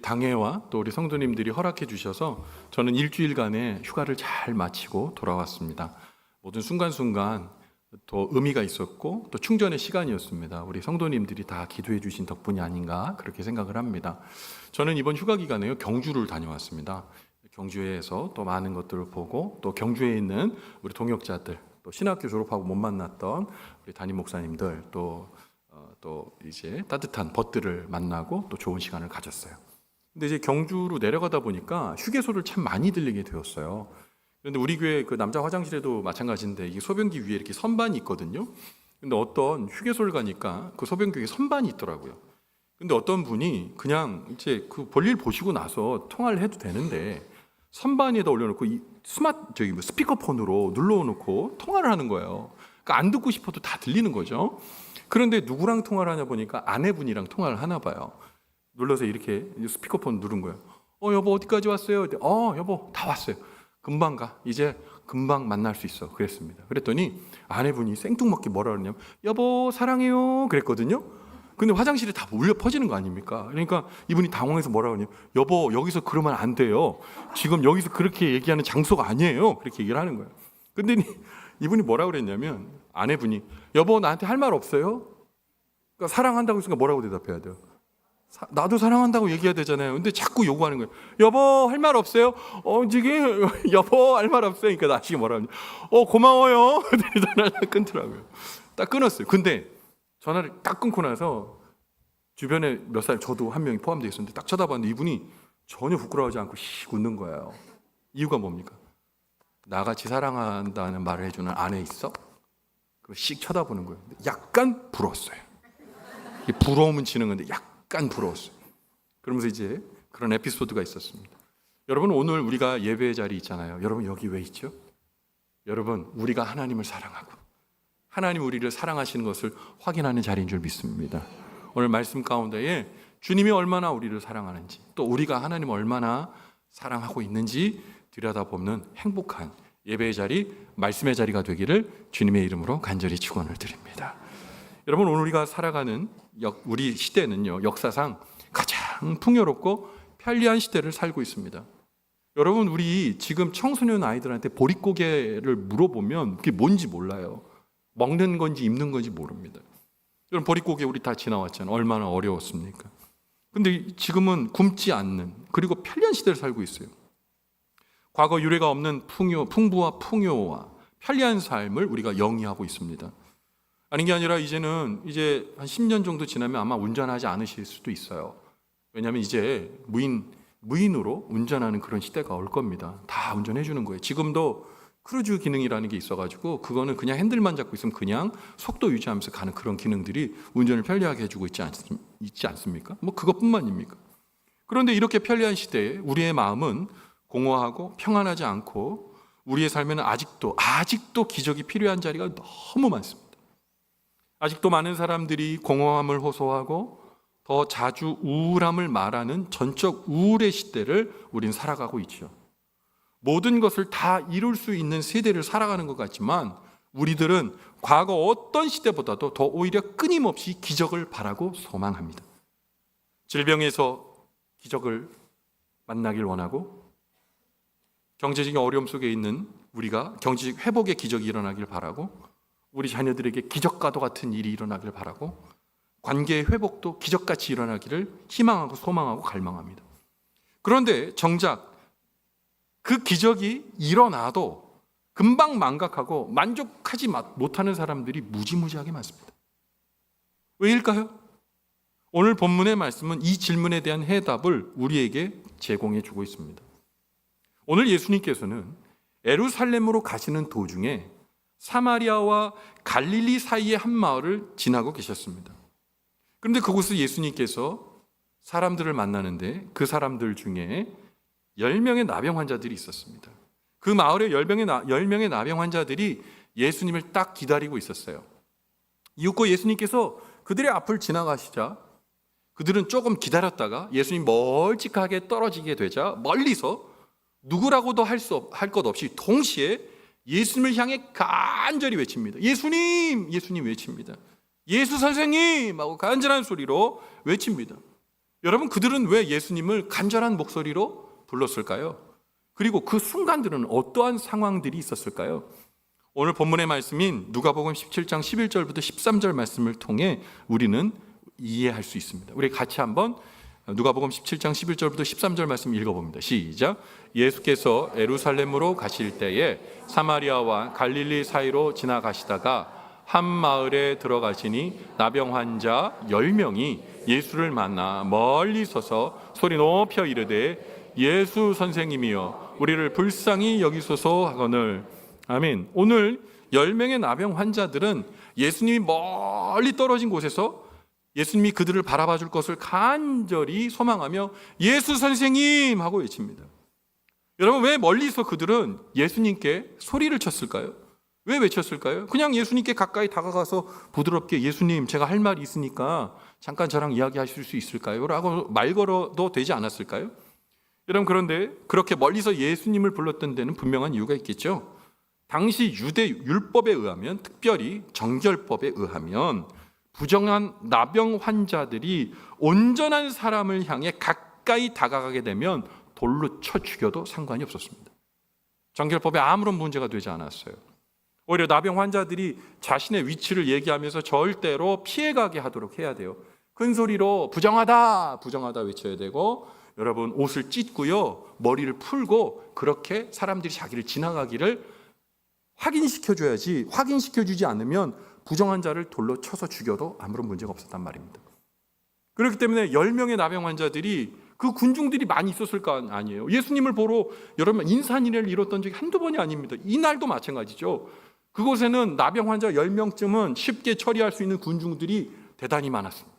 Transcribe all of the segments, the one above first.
당회와 또 우리 성도님들이 허락해 주셔서 저는 일주일간의 휴가를 잘 마치고 돌아왔습니다. 모든 순간순간 또 의미가 있었고 또 충전의 시간이었습니다. 우리 성도님들이 다 기도해 주신 덕분이 아닌가 그렇게 생각을 합니다. 저는 이번 휴가 기간에요 경주를 다녀왔습니다. 경주에서 또 많은 것들을 보고 또 경주에 있는 우리 동역자들 또 신학교 졸업하고 못 만났던 우리 담임 목사님들 또 이제 따뜻한 벗들을 만나고 또 좋은 시간을 가졌어요. 근데 이제 경주로 내려가다 보니까 휴게소를 참 많이 들리게 되었어요. 그런데 우리 교회 그 남자 화장실에도 마찬가지인데 이게 소변기 위에 이렇게 선반이 있거든요. 근데 어떤 휴게소를 가니까 그 소변기에 선반이 있더라고요. 근데 어떤 분이 그냥 이제 그 볼일 보시고 나서 통화를 해도 되는데 선반에다 올려놓고 이 스피커폰으로 눌러놓고 통화를 하는 거예요. 그러니까 안 듣고 싶어도 다 들리는 거죠. 그런데 누구랑 통화를 하냐 보니까 아내분이랑 통화를 하나 봐요. 눌러서 이렇게 스피커폰 누른 거예요. 여보 어디까지 왔어요? 여보 다 왔어요. 금방 가. 이제 금방 만날 수 있어. 그랬습니다. 그랬더니 아내분이 생뚱맞게 뭐라 그러냐면 여보 사랑해요 그랬거든요. 근데 화장실에 다 울려 퍼지는 거 아닙니까? 그러니까 이분이 당황해서 뭐라 그러냐면 여보 여기서 그러면 안 돼요. 지금 여기서 그렇게 얘기하는 장소가 아니에요. 그렇게 얘기를 하는 거예요. 근데 이분이 뭐라 그랬냐면 아내분이 여보 나한테 할 말 없어요? 그러니까 사랑한다고 했으니까 뭐라고 대답해야 돼요? 나도 사랑한다고 얘기해야 되잖아요. 근데 자꾸 요구하는 거예요. 여보 할 말 없어요? 지금 여보 할 말 없어요. 그러니까 나중에 뭐라 하냐? 고마워요. 전화를 끊더라고요. 딱 끊었어요. 근데 전화를 딱 끊고 나서 주변에 몇 살 저도 한 명이 포함되어 있었는데 딱 쳐다봤는데 이분이 전혀 부끄러워하지 않고 씩 웃는 거예요. 이유가 뭡니까? 나같이 사랑한다는 말을 해주는 아내 있어? 그거 씩 쳐다보는 거예요. 약간 부러웠어요. 부러움은 지는 건데 약간 부러웠어요. 그러면서 이제 그런 에피소드가 있었습니다. 여러분 오늘 우리가 예배의 자리 있잖아요. 여러분 여기 왜 있죠? 여러분 우리가 하나님을 사랑하고 하나님 우리를 사랑하시는 것을 확인하는 자리인 줄 믿습니다. 오늘 말씀 가운데에 주님이 얼마나 우리를 사랑하는지 또 우리가 하나님을 얼마나 사랑하고 있는지 들여다보는 행복한 예배의 자리, 말씀의 자리가 되기를 주님의 이름으로 간절히 축원을 드립니다. 여러분 오늘 우리가 살아가는 우리 시대는요 역사상 가장 풍요롭고 편리한 시대를 살고 있습니다. 여러분 우리 지금 청소년 아이들한테 보릿고개를 물어보면 그게 뭔지 몰라요. 먹는 건지 입는 건지 모릅니다. 여러분 보릿고개 우리 다 지나왔잖아요. 얼마나 어려웠습니까? 근데 지금은 굶지 않는 그리고 편리한 시대를 살고 있어요. 과거 유례가 없는 풍부와 풍요와 편리한 삶을 우리가 영위하고 있습니다. 아닌 게 아니라 이제는 이제 한 10년 정도 지나면 아마 운전하지 않으실 수도 있어요. 왜냐하면 이제 무인으로 운전하는 그런 시대가 올 겁니다. 다 운전해 주는 거예요. 지금도 크루즈 기능이라는 게 있어가지고 그거는 그냥 핸들만 잡고 있으면 그냥 속도 유지하면서 가는 그런 기능들이 운전을 편리하게 해주고 있지 않습니까? 뭐 그것뿐만입니까? 그런데 이렇게 편리한 시대에 우리의 마음은 공허하고 평안하지 않고 우리의 삶에는 아직도 기적이 필요한 자리가 너무 많습니다. 아직도 많은 사람들이 공허함을 호소하고 더 자주 우울함을 말하는 전적 우울의 시대를 우리는 살아가고 있죠. 모든 것을 다 이룰 수 있는 세대를 살아가는 것 같지만 우리들은 과거 어떤 시대보다도 더 오히려 끊임없이 기적을 바라고 소망합니다. 질병에서 기적을 만나길 원하고 경제적인 어려움 속에 있는 우리가 경제적 회복의 기적이 일어나길 바라고 우리 자녀들에게 기적과도 같은 일이 일어나길 바라고 관계의 회복도 기적같이 일어나기를 희망하고 소망하고 갈망합니다. 그런데 정작 그 기적이 일어나도 금방 망각하고 만족하지 못하는 사람들이 무지무지하게 많습니다. 왜일까요? 오늘 본문의 말씀은 이 질문에 대한 해답을 우리에게 제공해 주고 있습니다. 오늘 예수님께서는 예루살렘으로 가시는 도중에 사마리아와 갈릴리 사이의 한 마을을 지나고 계셨습니다. 그런데 그곳에 예수님께서 사람들을 만나는데 그 사람들 중에 10명의 나병 환자들이 있었습니다. 그 마을에 10명의 나병 환자들이 예수님을 딱 기다리고 있었어요. 이윽고 예수님께서 그들의 앞을 지나가시자 그들은 조금 기다렸다가 예수님 멀찍하게 떨어지게 되자 멀리서 누구라고도 할 것 없이 동시에 예수님을 향해 간절히 외칩니다. 예수님! 예수님 외칩니다. 예수 선생님! 하고 간절한 소리로 외칩니다. 여러분, 그들은 왜 예수님을 간절한 목소리로 불렀을까요? 그리고 그 순간들은 어떠한 상황들이 있었을까요? 오늘 본문의 말씀인 누가복음 17장 11절부터 13절 말씀을 통해 우리는 이해할 수 있습니다. 우리 같이 한번 누가복음 17장 11절부터 13절 말씀 읽어봅니다. 시작. 예수께서 예루살렘으로 가실 때에 사마리아와 갈릴리 사이로 지나가시다가 한 마을에 들어가시니 나병 환자 10명이 예수를 만나 멀리 서서 소리 높여 이르되 예수 선생님이여 우리를 불쌍히 여기소서 하거늘. 아멘. 오늘 10명의 나병 환자들은 예수님이 멀리 떨어진 곳에서 예수님이 그들을 바라봐 줄 것을 간절히 소망하며 예수 선생님 하고 외칩니다. 여러분, 왜 멀리서 그들은 예수님께 소리를 쳤을까요? 왜 외쳤을까요? 그냥 예수님께 가까이 다가가서 부드럽게 예수님 제가 할 말이 있으니까 잠깐 저랑 이야기하실 수 있을까요? 라고 말 걸어도 되지 않았을까요? 여러분, 그런데 그렇게 멀리서 예수님을 불렀던 데는 분명한 이유가 있겠죠. 당시 유대 율법에 의하면, 특별히 정결법에 의하면 부정한 나병 환자들이 온전한 사람을 향해 가까이 다가가게 되면 돌로 쳐 죽여도 상관이 없었습니다. 정결법에 아무런 문제가 되지 않았어요. 오히려 나병 환자들이 자신의 위치를 얘기하면서 절대로 피해가게 하도록 해야 돼요. 큰 소리로 부정하다, 부정하다 외쳐야 되고, 여러분 옷을 찢고요, 머리를 풀고 그렇게 사람들이 자기를 지나가기를 확인시켜줘야지, 확인시켜주지 않으면 부정한 자를 돌로 쳐서 죽여도 아무런 문제가 없었단 말입니다. 그렇기 때문에 10명의 나병 환자들이, 그 군중들이 많이 있었을 거 아니에요. 예수님을 보러 여러분 인산인해를 이뤘던 적이 한두 번이 아닙니다. 이날도 마찬가지죠. 그곳에는 나병 환자 10명쯤은 쉽게 처리할 수 있는 군중들이 대단히 많았습니다.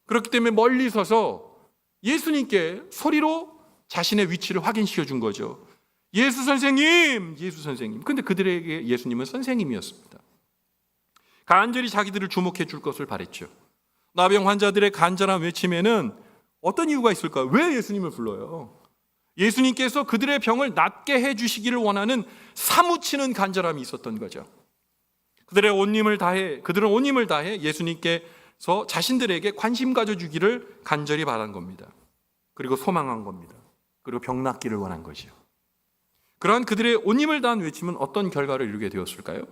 그렇기 때문에 멀리 서서 예수님께 소리로 자신의 위치를 확인시켜 준 거죠. 예수 선생님, 예수 선생님. 근데 그들에게 예수님은 선생님이었습니다. 간절히 자기들을 주목해 줄 것을 바랬죠. 나병 환자들의 간절한 외침에는 어떤 이유가 있을까요? 왜 예수님을 불러요? 예수님께서 그들의 병을 낫게 해 주시기를 원하는 사무치는 간절함이 있었던 거죠. 그들은 온 힘을 다해 예수님께서 자신들에게 관심 가져주기를 간절히 바란 겁니다. 그리고 소망한 겁니다. 그리고 병 낫기를 원한 거죠. 그러한 그들의 온 힘을 다한 외침은 어떤 결과를 이루게 되었을까요?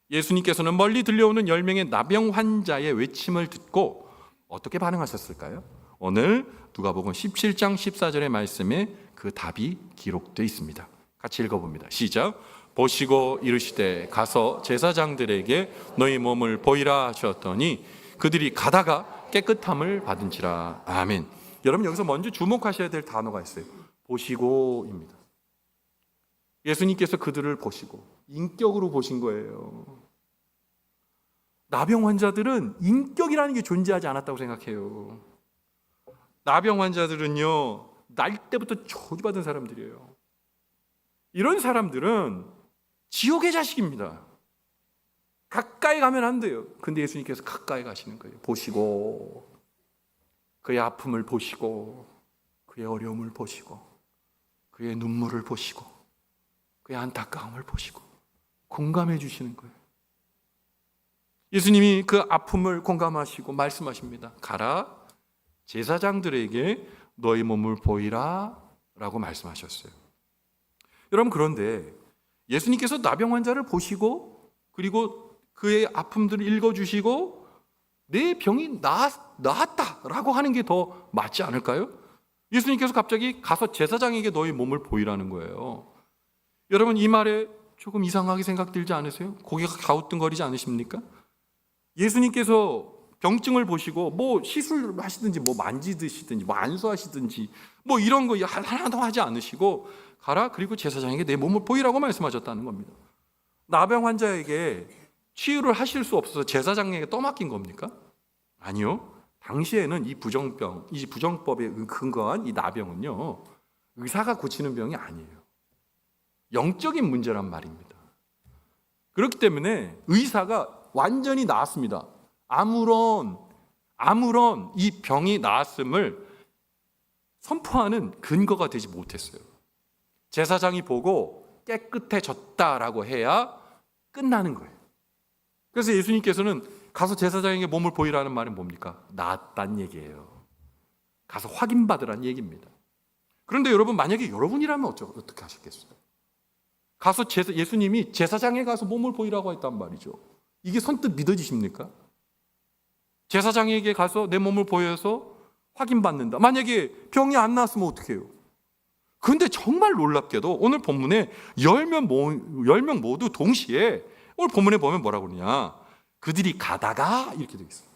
예수님께서는 멀리 들려오는 10명의 나병 환자의 외침을 듣고 어떻게 반응하셨을까요? 오늘 누가복음 17장 14절의 말씀에 그 답이 기록되어 있습니다. 같이 읽어봅니다. 시작. 보시고 이르시되 가서 제사장들에게 너희 몸을 보이라 하셨더니 그들이 가다가 깨끗함을 받은지라. 아멘. 여러분, 여기서 먼저 주목하셔야 될 단어가 있어요. 보시고입니다. 예수님께서 그들을 보시고 인격으로 보신 거예요. 나병 환자들은 인격이라는 게 존재하지 않았다고 생각해요. 나병 환자들은요, 날 때부터 저주받은 사람들이에요. 이런 사람들은 지옥의 자식입니다. 가까이 가면 안 돼요. 근데 예수님께서 가까이 가시는 거예요. 보시고, 그의 아픔을 보시고, 그의 어려움을 보시고, 그의 눈물을 보시고, 그의 안타까움을 보시고 공감해 주시는 거예요. 예수님이 그 아픔을 공감하시고 말씀하십니다. 가라, 제사장들에게 너희 몸을 보이라 라고 말씀하셨어요. 여러분, 그런데 예수님께서 나병 환자를 보시고 그리고 그의 아픔들을 읽어주시고 내 병이 나았다라고 하는 게 더 맞지 않을까요? 예수님께서 갑자기 가서 제사장에게 너희 몸을 보이라는 거예요. 여러분, 이 말에 조금 이상하게 생각들지 않으세요? 고개가 갸우뚱거리지 않으십니까? 예수님께서 병증을 보시고 뭐 시술을 하시든지 뭐 만지드시든지 뭐 안수하시든지 뭐 이런 거 하나도 하지 않으시고 가라, 그리고 제사장에게 내 몸을 보이라고 말씀하셨다는 겁니다. 나병 환자에게 치유를 하실 수 없어서 제사장에게 떠맡긴 겁니까? 아니요. 당시에는 이 부정법에 근거한 이 나병은요, 의사가 고치는 병이 아니에요. 영적인 문제란 말입니다. 그렇기 때문에 의사가 완전히 나았습니다. 아무런 이 병이 나았음을 선포하는 근거가 되지 못했어요. 제사장이 보고 깨끗해졌다라고 해야 끝나는 거예요. 그래서 예수님께서는 가서 제사장에게 몸을 보이라는 말은 뭡니까? 나았단 얘기예요. 가서 확인받으라는 얘기입니다. 그런데 여러분, 만약에 여러분이라면 어떻게 하셨겠어요? 가서 예수님이 제사장에 가서 몸을 보이라고 했단 말이죠. 이게 선뜻 믿어지십니까? 제사장에게 가서 내 몸을 보여서 확인받는다. 만약에 병이 안 나았으면 어떻게 해요? 그런데 정말 놀랍게도 오늘 본문에 10명 모두 동시에, 오늘 본문에 보면 뭐라고 그러냐, 그들이 가다가 이렇게 되어 있어요.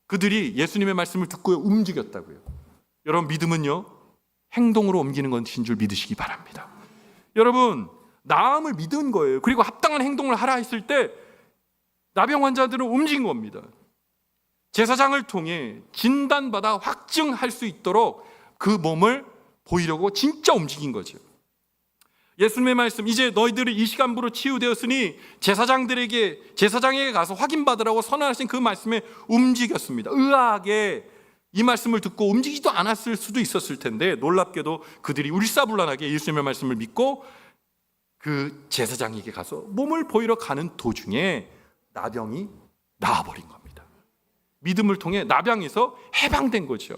그들이 예수님의 말씀을 듣고 움직였다고요. 여러분, 믿음은요, 행동으로 옮기는 것인 줄 믿으시기 바랍니다. 여러분, 나음을 믿은 거예요. 그리고 합당한 행동을 하라 했을 때 나병 환자들은 움직인 겁니다. 제사장을 통해 진단받아 확증할 수 있도록 그 몸을 보이려고 진짜 움직인 거죠. 예수님의 말씀, 이제 너희들이 이 시간부로 치유되었으니 제사장에게 가서 확인받으라고 선언하신 그 말씀에 움직였습니다. 의아하게 이 말씀을 듣고 움직이지도 않았을 수도 있었을 텐데, 놀랍게도 그들이 울사불란하게 예수님의 말씀을 믿고 그 제사장에게 가서 몸을 보이러 가는 도중에 나병이 나아버린 겁니다. 믿음을 통해 나병에서 해방된 거죠.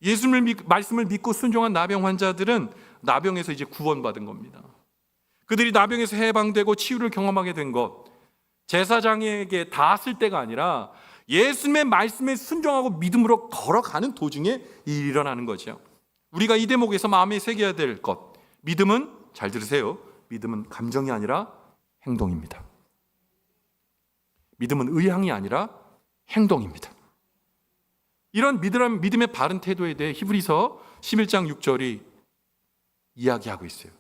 예수님의 말씀을 믿고 순종한 나병 환자들은 나병에서 이제 구원받은 겁니다. 그들이 나병에서 해방되고 치유를 경험하게 된 것, 제사장에게 닿았을 때가 아니라 예수님의 말씀에 순종하고 믿음으로 걸어가는 도중에 일이 일어나는 거죠. 우리가 이 대목에서 마음에 새겨야 될 것, 믿음은, 잘 들으세요, 믿음은 감정이 아니라 행동입니다. 믿음은 의향이 아니라 행동입니다. 이런 믿음의 바른 태도에 대해 히브리서 11장 6절이 이야기하고 있어요.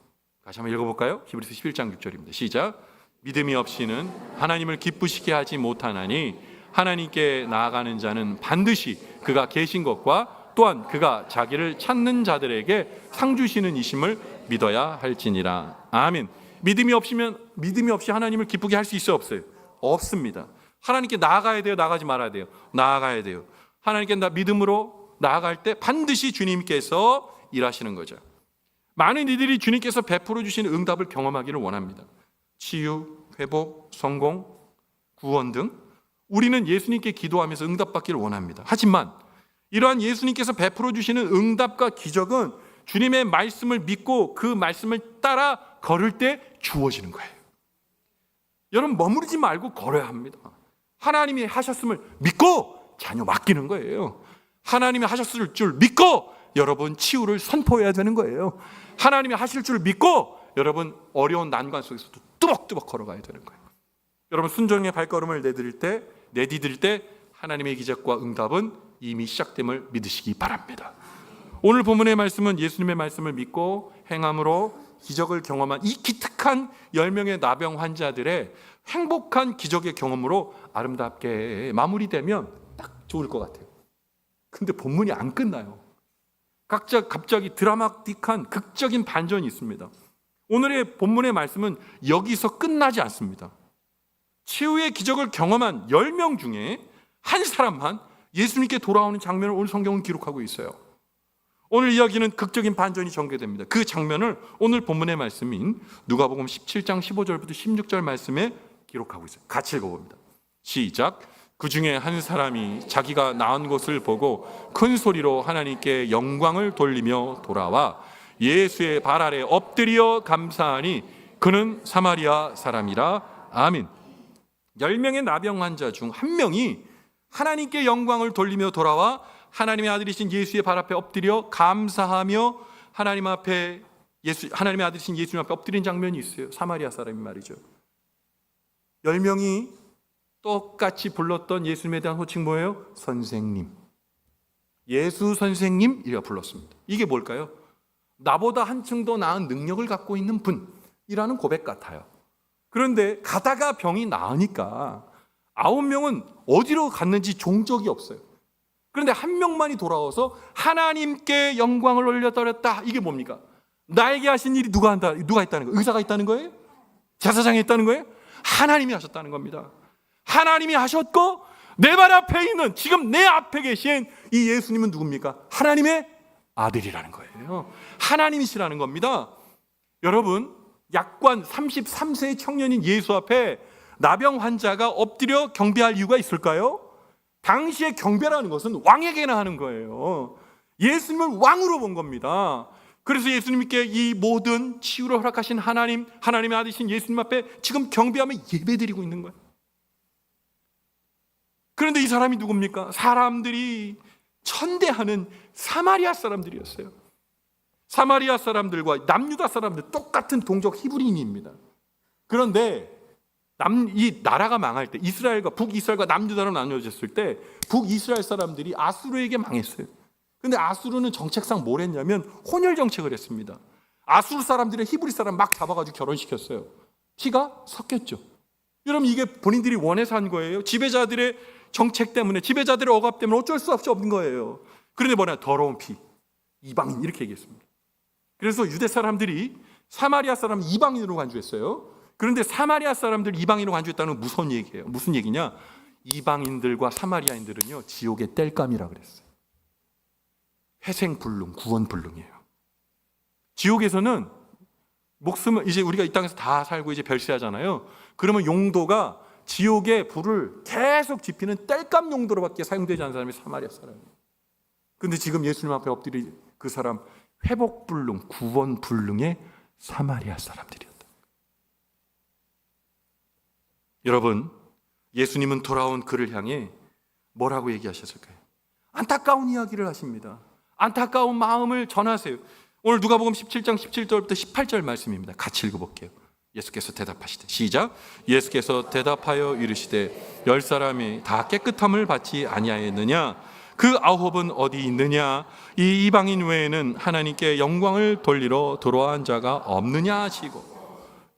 다시 한번 읽어볼까요? 히브리서 11장 6절입니다. 시작. 믿음이 없이는 하나님을 기쁘시게 하지 못하나니 하나님께 나아가는 자는 반드시 그가 계신 것과 또한 그가 자기를 찾는 자들에게 상 주시는 이심을 믿어야 할지니라. 아멘. 믿음이 없이 하나님을 기쁘게 할 수 있어요, 없어요? 없습니다. 하나님께 나아가야 돼요, 나가지 말아야 돼요? 나아가야 돼요. 하나님께 믿음으로 나아갈 때 반드시 주님께서 일하시는 거죠. 많은 이들이 주님께서 베풀어 주시는 응답을 경험하기를 원합니다. 치유, 회복, 성공, 구원 등 우리는 예수님께 기도하면서 응답받기를 원합니다. 하지만 이러한 예수님께서 베풀어 주시는 응답과 기적은 주님의 말씀을 믿고 그 말씀을 따라 걸을 때 주어지는 거예요. 여러분, 머무르지 말고 걸어야 합니다. 하나님이 하셨음을 믿고 자녀 맡기는 거예요. 하나님이 하셨을 줄 믿고 여러분 치유를 선포해야 되는 거예요. 하나님이 하실 줄 믿고 여러분 어려운 난관 속에서도 뚜벅뚜벅 걸어가야 되는 거예요. 여러분, 순종의 발걸음을 내디딜 때 하나님의 기적과 응답은 이미 시작됨을 믿으시기 바랍니다. 오늘 본문의 말씀은 예수님의 말씀을 믿고 행함으로 기적을 경험한 이 기특한 10명의 나병 환자들의 행복한 기적의 경험으로 아름답게 마무리되면 딱 좋을 것 같아요. 근데 본문이 안 끝나요. 갑자기 드라마틱한 극적인 반전이 있습니다. 오늘의 본문의 말씀은 여기서 끝나지 않습니다. 치유의 기적을 경험한 10명 중에 한 사람만 예수님께 돌아오는 장면을 오늘 성경은 기록하고 있어요. 오늘 이야기는 극적인 반전이 전개됩니다. 그 장면을 오늘 본문의 말씀인 누가복음 17장 15절부터 16절 말씀에 기록하고 있어요. 같이 읽어봅니다. 시작. 그 중에 한 사람이 자기가 나은 것을 보고 큰 소리로 하나님께 영광을 돌리며 돌아와 예수의 발 아래 엎드려 감사하니 그는 사마리아 사람이라. 아멘. 10명의 나병 환자 중 한 명이 하나님께 영광을 돌리며 돌아와 하나님의 아들이신 예수의 발 앞에 엎드려 감사하며 하나님의 아들이신 예수님 앞에 엎드린 장면이 있어요. 사마리아 사람이 말이죠. 10명이 똑같이 불렀던 예수님에 대한 호칭 뭐예요? 선생님. 예수 선생님 이라 불렀습니다. 이게 뭘까요? 나보다 한층 더 나은 능력을 갖고 있는 분이라는 고백 같아요. 그런데 가다가 병이 나으니까 9명은 어디로 갔는지 종적이 없어요. 그런데 한 명만이 돌아와서 하나님께 영광을 올려드렸다. 이게 뭡니까? 나에게 하신 일이 누가 했다는 거예요? 의사가 있다는 거예요? 제사장이 있다는 거예요? 하나님이 하셨다는 겁니다. 하나님이 하셨고 내 발 앞에 있는 지금 내 앞에 계신 이 예수님은 누굽니까? 하나님의 아들이라는 거예요. 하나님이시라는 겁니다. 여러분, 약관 33세의 청년인 예수 앞에 나병 환자가 엎드려 경배할 이유가 있을까요? 당시에 경배라는 것은 왕에게나 하는 거예요. 예수님을 왕으로 본 겁니다. 그래서 예수님께 이 모든 치유를 허락하신 하나님의 아들이신 예수님 앞에 지금 경배하며 예배드리고 있는 거예요. 그런데 이 사람이 누굽니까? 사람들이 천대하는 사마리아 사람들이었어요. 사마리아 사람들과 남유다 사람들 똑같은 동족 히브리인입니다. 그런데 이 나라가 망할 때 북이스라엘과 남유다로 나뉘어졌을 때 북이스라엘 사람들이 아수르에게 망했어요. 근데 아수르는 정책상 뭘 했냐면 혼혈 정책을 했습니다. 아수르 사람들의 히브리 사람 막 잡아가지고 결혼시켰어요. 피가 섞였죠. 여러분, 이게 본인들이 원해서 한 거예요. 지배자들의 정책 때문에, 지배자들의 억압 때문에 어쩔 수 없이 없는 거예요. 그런데 뭐냐, 더러운 피, 이방인, 이렇게 얘기했습니다. 그래서 유대 사람들이 사마리아 사람 이방인으로 간주했어요. 그런데 사마리아 사람들 이방인으로 간주했다는 건 무슨 얘기예요? 무슨 얘기냐? 이방인들과 사마리아인들은요, 지옥의 땔감이라 그랬어요. 회생불능, 구원불능이에요. 지옥에서는 목숨을, 이제 우리가 이 땅에서 다 살고 이제 별세하잖아요. 그러면 용도가 지옥의 불을 계속 지피는 땔감 용도로밖에 사용되지 않는 사람이 사마리아 사람이에요. 근데 지금 예수님 앞에 엎드린 그 사람, 회복불능, 구원불능의 사마리아 사람들이었다. 여러분, 예수님은 돌아온 그를 향해 뭐라고 얘기하셨을까요? 안타까운 이야기를 하십니다. 안타까운 마음을 전하세요. 오늘 누가복음 17장 17절부터 18절 말씀입니다. 같이 읽어볼게요. 예수께서 대답하시되, 시작. 예수께서 대답하여 이르시되, 10사람이 다 깨끗함을 받지 아니하였느냐? 그 9은 어디 있느냐? 이 이방인 외에는 하나님께 영광을 돌리러 돌아온 자가 없느냐 하시고,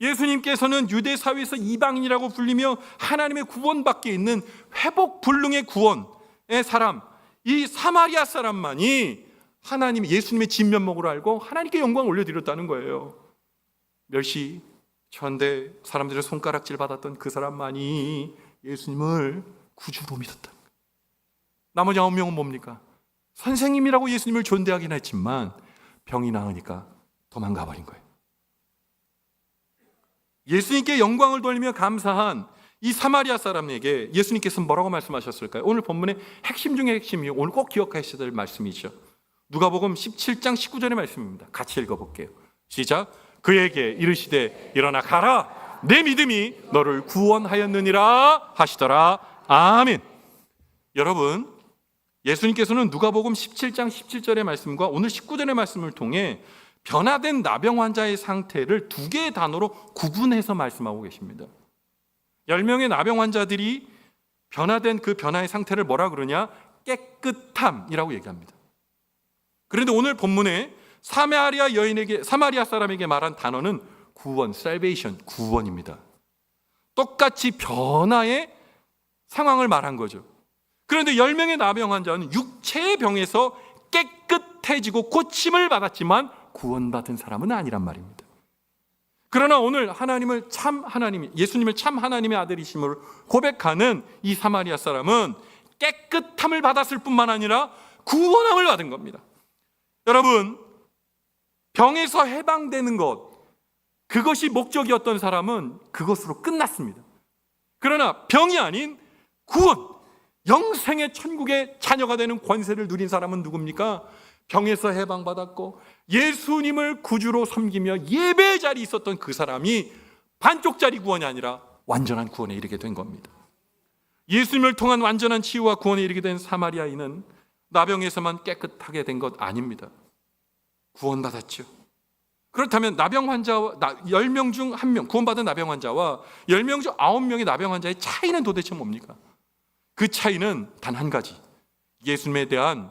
예수님께서는 유대 사회에서 이방인이라고 불리며 하나님의 구원밖에 있는 회복불능의 구원의 사람, 이 사마리아 사람만이 하나님, 예수님의 진면목으로 알고 하나님께 영광을 올려드렸다는 거예요. 멸시, 천대 사람들의 손가락질 받았던 그 사람만이 예수님을 구주로 믿었다. 나머지 9명은 뭡니까? 선생님이라고 예수님을 존대하긴 했지만 병이 나으니까 도망가 버린 거예요. 예수님께 영광을 돌리며 감사한 이 사마리아 사람에게 예수님께서 뭐라고 말씀하셨을까요? 오늘 본문의 핵심 중에 핵심이 오늘 꼭 기억하셔야 될 말씀이죠. 누가복음 17장 19절의 말씀입니다. 같이 읽어볼게요. 시작. 그에게 이르시되, 일어나 가라, 내 믿음이 너를 구원하였느니라 하시더라. 아멘. 여러분, 예수님께서는 누가복음 17장 17절의 말씀과 오늘 19절의 말씀을 통해 변화된 나병 환자의 상태를 두 개의 단어로 구분해서 말씀하고 계십니다. 10명의 나병 환자들이 변화된 그 변화의 상태를 뭐라 그러냐? 깨끗함이라고 얘기합니다. 그런데 오늘 본문에 사마리아 사람에게 말한 단어는 구원, salvation, 구원입니다. 똑같이 변화의 상황을 말한 거죠. 그런데 10명의 나병 환자는 육체의 병에서 깨끗해지고 고침을 받았지만 구원받은 사람은 아니란 말입니다. 그러나 오늘 예수님을 참 하나님의 아들이심을 고백하는 이 사마리아 사람은 깨끗함을 받았을 뿐만 아니라 구원함을 받은 겁니다. 여러분, 병에서 해방되는 것, 그것이 목적이었던 사람은 그것으로 끝났습니다. 그러나 병이 아닌 구원, 영생의 천국의 자녀가 되는 권세를 누린 사람은 누굽니까? 병에서 해방받았고 예수님을 구주로 섬기며 예배의 자리에 있었던 그 사람이 반쪽짜리 구원이 아니라 완전한 구원에 이르게 된 겁니다. 예수님을 통한 완전한 치유와 구원에 이르게 된 사마리아인은 나병에서만 깨끗하게 된 것 아닙니다. 구원받았죠. 그렇다면 나병 환자와 10명 중 1명, 구원받은 나병 환자와 10명 중 9명의 나병 환자의 차이는 도대체 뭡니까? 그 차이는 단 한 가지, 예수님에 대한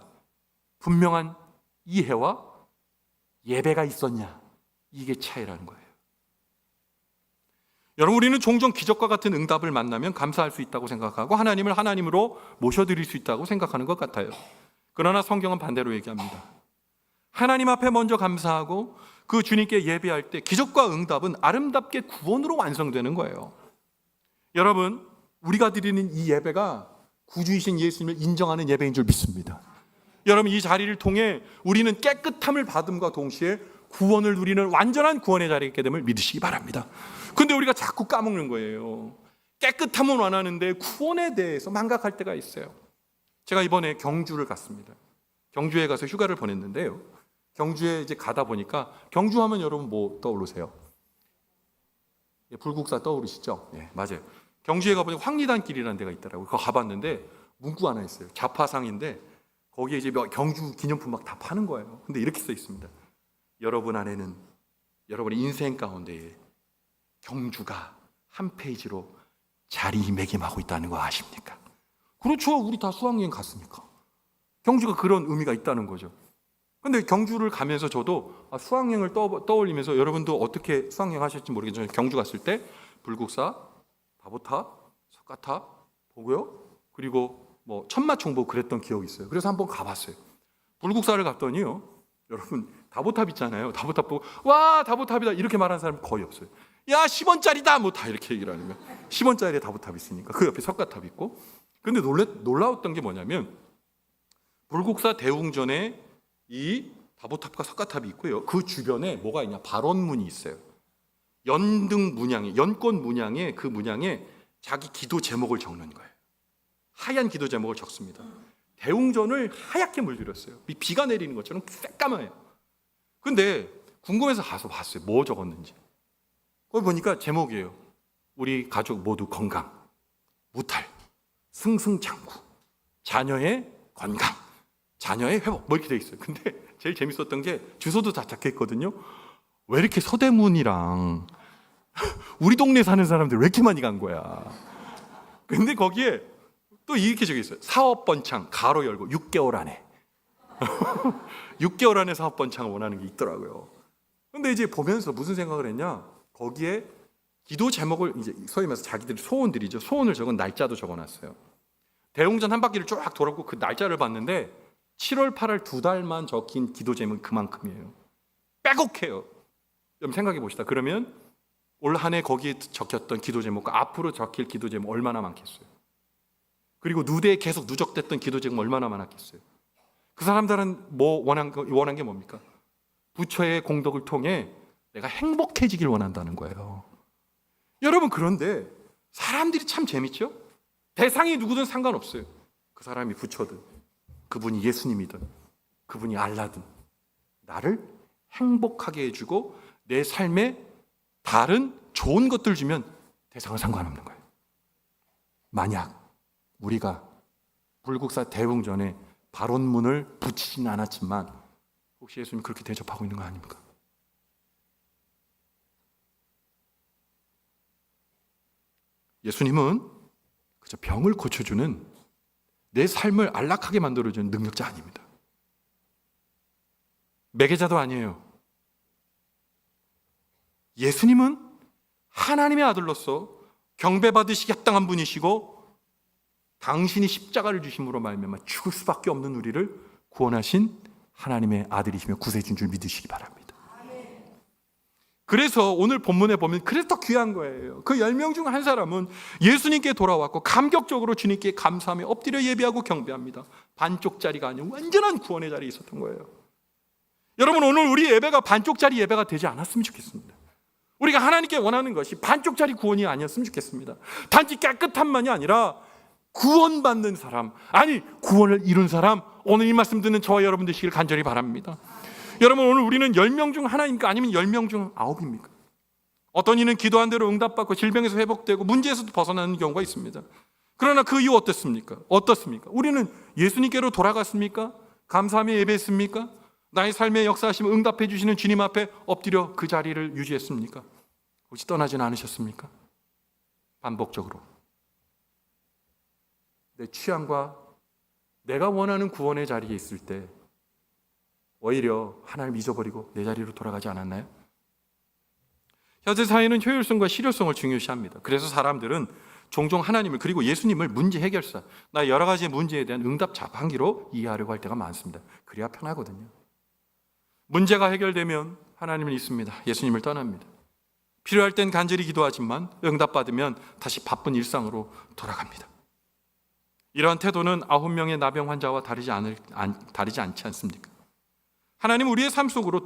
분명한 이해와 예배가 있었냐, 이게 차이라는 거예요. 여러분, 우리는 종종 기적과 같은 응답을 만나면 감사할 수 있다고 생각하고 하나님을 하나님으로 모셔드릴 수 있다고 생각하는 것 같아요. 그러나 성경은 반대로 얘기합니다. 하나님 앞에 먼저 감사하고 그 주님께 예배할 때 기적과 응답은 아름답게 구원으로 완성되는 거예요. 여러분, 우리가 드리는 이 예배가 구주이신 예수님을 인정하는 예배인 줄 믿습니다. 여러분, 이 자리를 통해 우리는 깨끗함을 받음과 동시에 구원을 누리는 완전한 구원의 자리에 있게 됨을 믿으시기 바랍니다. 근데 우리가 자꾸 까먹는 거예요. 깨끗함은 원하는데 구원에 대해서 망각할 때가 있어요. 제가 이번에 경주를 갔습니다. 경주에 가서 휴가를 보냈는데요. 경주에 이제 가다 보니까 경주하면 여러분 뭐 떠오르세요? 예, 불국사 떠오르시죠? 예, 맞아요. 경주에 가보니까 황리단길이라는 데가 있더라고요. 그거 가봤는데 문구 하나 있어요. 자파상인데 거기에 이제 경주 기념품 막 다 파는 거예요. 근데 이렇게 써 있습니다. 여러분 안에는 여러분의 인생 가운데에 경주가 한 페이지로 자리매김하고 있다는 거 아십니까? 그렇죠. 우리 다 수학여행 갔으니까. 경주가 그런 의미가 있다는 거죠. 근데 경주를 가면서 저도 수학여행을 떠올리면서 여러분도 어떻게 수학여행 하실지 모르겠지만 경주 갔을 때 불국사, 다보탑, 석가탑 보고요. 그리고 뭐 천마총보 그랬던 기억이 있어요. 그래서 한번 가봤어요. 불국사를 갔더니요. 여러분 다보탑 있잖아요. 다보탑 보고 와 다보탑이다 이렇게 말하는 사람 거의 없어요. 야 10원짜리다 뭐 다 이렇게 얘기를 하는 거예요. 10원짜리에 다보탑 있으니까 그 옆에 석가탑 있고. 근데 놀라웠던 게 뭐냐면 불국사 대웅전에 이 다보탑과 석가탑이 있고요. 그 주변에 뭐가 있냐? 발원문이 있어요. 연등 문양에 연꽃 문양에 그 문양에 자기 기도 제목을 적는 거예요. 하얀 기도 제목을 적습니다. 대웅전을 하얗게 물들였어요. 비가 내리는 것처럼 새까매요. 근데 궁금해서 가서 봤어요. 뭐 적었는지. 거기 보니까 제목이에요. 우리 가족 모두 건강, 무탈, 승승장구, 자녀의 건강, 자녀의 회복 뭐 이렇게 돼 있어요. 근데 제일 재밌었던 게 주소도 다 적혀 있거든요. 왜 이렇게 서대문이랑 우리 동네 사는 사람들 왜 이렇게 많이 간 거야? 근데 거기에 또 이렇게 적혀 있어요. 사업 번창 가로 열고 6개월 안에 6개월 안에 사업 번창을 원하는 게 있더라고요. 근데 이제 보면서 무슨 생각을 했냐? 거기에 기도 제목을 이제 소위 말해서 자기들이 소원들이죠. 소원을 적은 날짜도 적어놨어요. 대웅전 한 바퀴를 쫙 돌았고 그 날짜를 봤는데 7월, 8월 2달만 적힌 기도 제목이 그만큼이에요. 빼곡해요. 여러분 생각해 봅시다. 그러면 올 한 해 거기에 적혔던 기도 제목과 앞으로 적힐 기도 제목 얼마나 많겠어요? 그리고 누대에 계속 누적됐던 기도 제목 얼마나 많았겠어요? 그 사람들은 뭐 원한 게 뭡니까? 부처의 공덕을 통해 내가 행복해지길 원한다는 거예요. 여러분 그런데 사람들이 참 재밌죠? 대상이 누구든 상관없어요. 그 사람이 부처든 그분이 예수님이든 그분이 알라든 나를 행복하게 해주고 내 삶에 다른 좋은 것들 주면 대상은 상관없는 거예요. 만약 우리가 불국사 대웅전에 발원문을 붙이진 않았지만 혹시 예수님 그렇게 대접하고 있는 거 아닙니까? 예수님은 그저 병을 고쳐주는 내 삶을 안락하게 만들어주는 능력자 아닙니다. 매개자도 아니에요. 예수님은 하나님의 아들로서 경배받으시기 합당한 분이시고 당신이 십자가를 주심으로 말미암아 죽을 수밖에 없는 우리를 구원하신 하나님의 아들이시며 구세주인 줄 믿으시기 바랍니다. 그래서 오늘 본문에 보면 그래서 더 귀한 거예요. 그 10명 중 한 사람은 예수님께 돌아왔고 감격적으로 주님께 감사하며 엎드려 예배하고 경배합니다. 반쪽짜리가 아니고 완전한 구원의 자리에 있었던 거예요. 여러분 오늘 우리 예배가 반쪽짜리 예배가 되지 않았으면 좋겠습니다. 우리가 하나님께 원하는 것이 반쪽짜리 구원이 아니었으면 좋겠습니다. 단지 깨끗함만이 아니라 구원받는 사람, 아니 구원을 이룬 사람, 오늘 이 말씀 듣는 저와 여러분 되시길 간절히 바랍니다. 여러분 오늘 우리는 10명 중 하나입니까? 아니면 10명 중 9입니까? 어떤 이는 기도한 대로 응답받고 질병에서 회복되고 문제에서도 벗어나는 경우가 있습니다. 그러나 그 이유 어떻습니까? 우리는 예수님께로 돌아갔습니까? 감사하며 예배했습니까? 나의 삶의 역사하시며 응답해 주시는 주님 앞에 엎드려 그 자리를 유지했습니까? 혹시 떠나지는 않으셨습니까? 반복적으로 내 취향과 내가 원하는 구원의 자리에 있을 때 오히려 하나님을 잊어버리고 내 자리로 돌아가지 않았나요? 현재 사회는 효율성과 실효성을 중요시합니다. 그래서 사람들은 종종 하나님을 그리고 예수님을 문제 해결사, 나 여러 가지 문제에 대한 응답 자판기로 이해하려고 할 때가 많습니다. 그래야 편하거든요. 문제가 해결되면 하나님을 잊습니다. 예수님을 떠납니다. 필요할 땐 간절히 기도하지만 응답받으면 다시 바쁜 일상으로 돌아갑니다. 이러한 태도는 9명의 나병 환자와 다르지 않지 않습니까? 하나님은 우리의 삶 속으로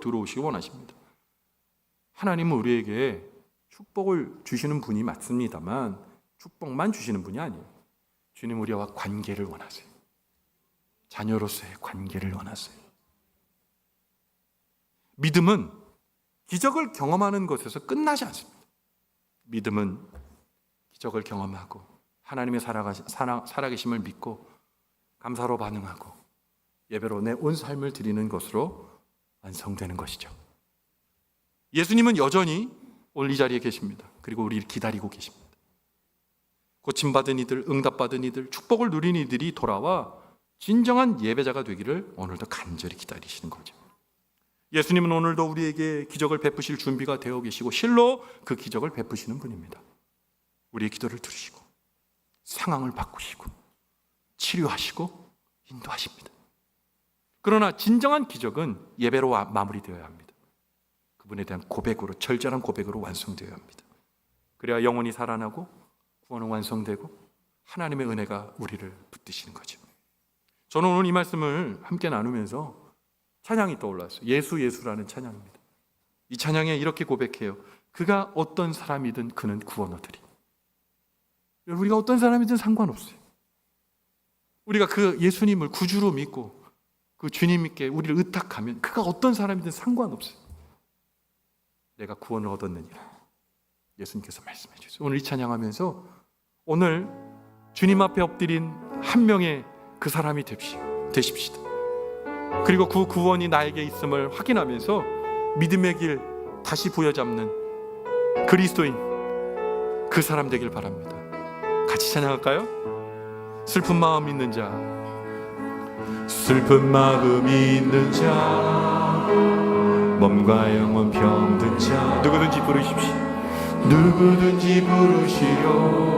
들어오시기 원하십니다. 하나님은 우리에게 축복을 주시는 분이 맞습니다만 축복만 주시는 분이 아니에요. 주님 우리와 관계를 원하세요. 자녀로서의 관계를 원하세요. 믿음은 기적을 경험하는 것에서 끝나지 않습니다. 믿음은 기적을 경험하고 하나님의 살아계심을 믿고 감사로 반응하고 예배로 내 온 삶을 드리는 것으로 완성되는 것이죠. 예수님은 여전히 오늘 이 자리에 계십니다. 그리고 우리를 기다리고 계십니다. 고침받은 이들, 응답받은 이들, 축복을 누린 이들이 돌아와 진정한 예배자가 되기를 오늘도 간절히 기다리시는 거죠. 예수님은 오늘도 우리에게 기적을 베푸실 준비가 되어 계시고 실로 그 기적을 베푸시는 분입니다. 우리의 기도를 들으시고 상황을 바꾸시고 치료하시고 인도하십니다. 그러나 진정한 기적은 예배로 마무리되어야 합니다. 그분에 대한 고백으로, 절절한 고백으로 완성되어야 합니다. 그래야 영혼이 살아나고 구원은 완성되고 하나님의 은혜가 우리를 붙드시는 거죠. 저는 오늘 이 말씀을 함께 나누면서 찬양이 떠올랐어요. 예수 예수라는 찬양입니다. 이 찬양에 이렇게 고백해요. 그가 어떤 사람이든 그는 구원 얻으리. 우리가 어떤 사람이든 상관없어요. 우리가 그 예수님을 구주로 믿고 그 주님께 우리를 의탁하면 그가 어떤 사람이든 상관없어요. 내가 구원을 얻었느니라. 예수님께서 말씀해 주세요. 오늘 이 찬양하면서 오늘 주님 앞에 엎드린 한 명의 그 사람이 되십시다. 그리고 그 구원이 나에게 있음을 확인하면서 믿음의 길 다시 부여잡는 그리스도인 그 사람 되길 바랍니다. 같이 찬양할까요? 슬픈 마음 있는 자, 슬픈 마음이 있는 자, 몸과 영혼 병든 자, 누구든지 부르십시오. 누구든지 부르시오.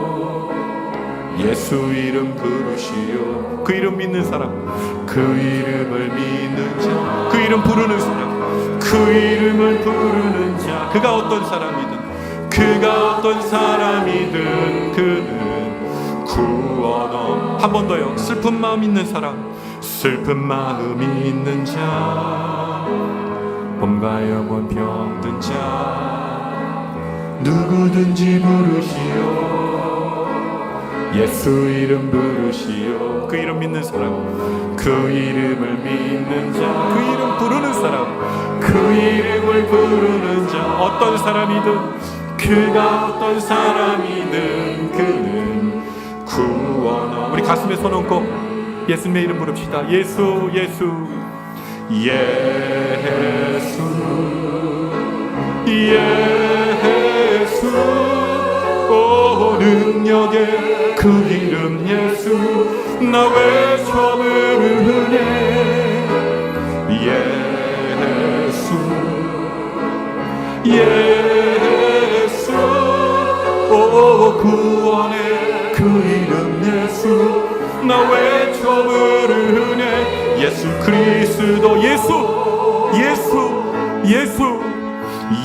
예수 이름 부르시오. 그 이름 믿는 사람, 그 이름을 믿는 자, 그 이름 부르는 사람, 그 이름을 부르는 자, 그가 어떤 사람이든, 그가 어떤 사람이든 그는 구원 얻. 한 번 더요. 슬픈 마음 있는 사람, 슬픈 마음이 있는 자, 몸과 영혼 병든 자, 누구든지 부르시오. 예수 이름 부르시오. 그 이름 믿는 사람, 그 이름을 믿는 자, 그 이름 부르는 사람, 그 이름을 부르는 자, 어떤 사람이든, 그가 어떤 사람이든 그는 구원. 우리 가슴에 손 얹고 예수님의 이름 부릅시다. 예수 예수 예수 예수. 오 능력의 그 이름 예수, 나 외쳐 부르네. 예수 예수. 오 구원의 그 이름 예수, 나 외쳐 부르네. 예수 그리스도 예수 예수 예수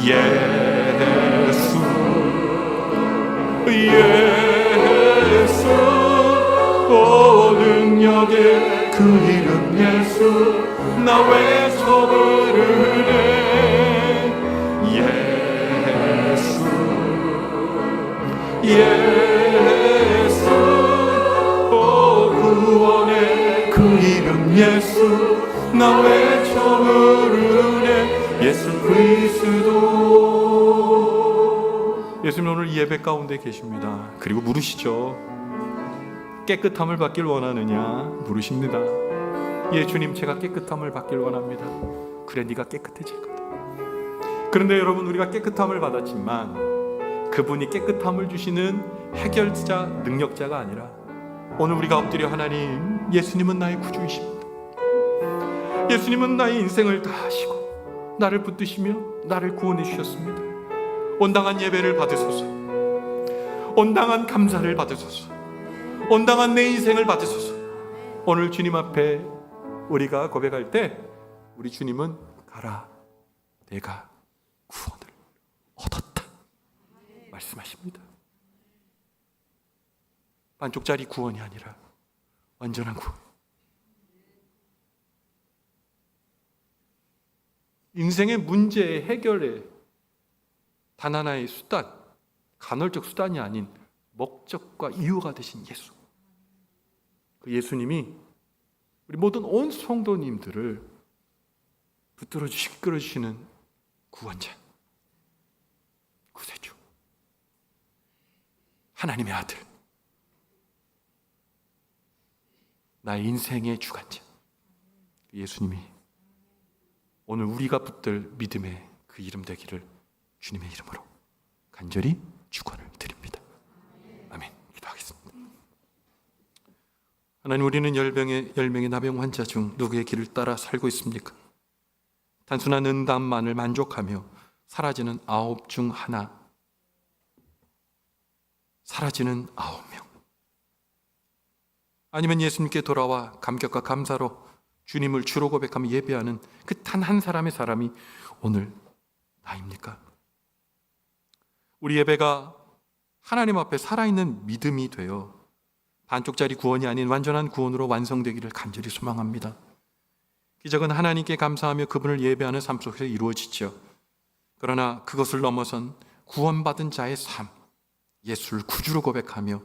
예수 예수. 오 능력의 그 이름 예수, 나 외쳐 부르네. 예수 예수. 오 구원의 그 이름 예수, 나 외쳐 부르네. 예수 그리스도. 예수님 오늘 이 예배 가운데 계십니다. 그리고 물으시죠. 깨끗함을 받길 원하느냐 물으십니다. 예 주님, 제가 깨끗함을 받길 원합니다. 그래 네가 깨끗해질 거다. 그런데 여러분, 우리가 깨끗함을 받았지만 그분이 깨끗함을 주시는 해결자, 능력자가 아니라 오늘 우리가 엎드려 하나님, 예수님은 나의 구주이십니다. 예수님은 나의 인생을 다 하시고 나를 붙드시며 나를 구원해 주셨습니다. 온당한 예배를 받으소서, 온당한 감사를 받으소서, 온당한 내 인생을 받으소서. 오늘 주님 앞에 우리가 고백할 때 우리 주님은 가라, 내가 구원을 얻었다 말씀하십니다. 반쪽짜리 구원이 아니라 완전한 구원. 인생의 문제 해결에 단 하나의 수단, 간헐적 수단이 아닌 목적과 이유가 되신 예수. 그 예수님이 우리 모든 온 성도님들을 붙들어 주시고 이끌어 주시는 구원자, 구세주, 하나님의 아들, 나의 인생의 주관자 예수님이 오늘 우리가 붙들 믿음의 그 이름 되기를 주님의 이름으로 간절히 축원을 드립니다. 아멘. 기도하겠습니다. 하나님, 우리는 10명의 나병 환자 중 누구의 길을 따라 살고 있습니까? 단순한 응답만을 만족하며 사라지는 9 중 하나, 사라지는 9명. 아니면 예수님께 돌아와 감격과 감사로 주님을 주로 고백하며 예배하는 그 단 한 사람의 사람이 오늘 나입니까? 우리 예배가 하나님 앞에 살아있는 믿음이 되어 반쪽짜리 구원이 아닌 완전한 구원으로 완성되기를 간절히 소망합니다. 기적은 하나님께 감사하며 그분을 예배하는 삶 속에서 이루어지죠. 그러나 그것을 넘어선 구원받은 자의 삶, 예수를 구주로 고백하며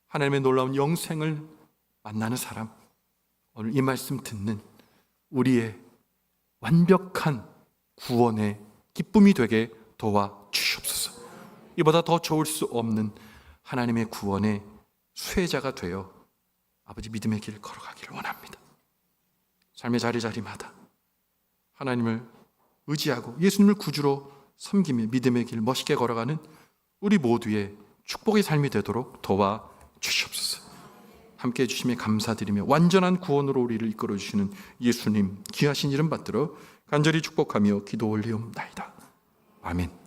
하나님의 놀라운 영생을 만나는 사람, 오늘 이 말씀 듣는 우리의 완벽한 구원의 기쁨이 되게 도와주시옵소서. 이보다 더 좋을 수 없는 하나님의 구원의 수혜자가 되어 아버지 믿음의 길 걸어가기를 원합니다. 삶의 자리자리마다 하나님을 의지하고 예수님을 구주로 섬기며 믿음의 길 멋있게 걸어가는 우리 모두의 축복의 삶이 되도록 도와주시옵소서. 함께해 주심에 감사드리며 완전한 구원으로 우리를 이끌어 주시는 예수님 귀하신 이름 받들어 간절히 축복하며 기도 올리옵나이다. 아멘.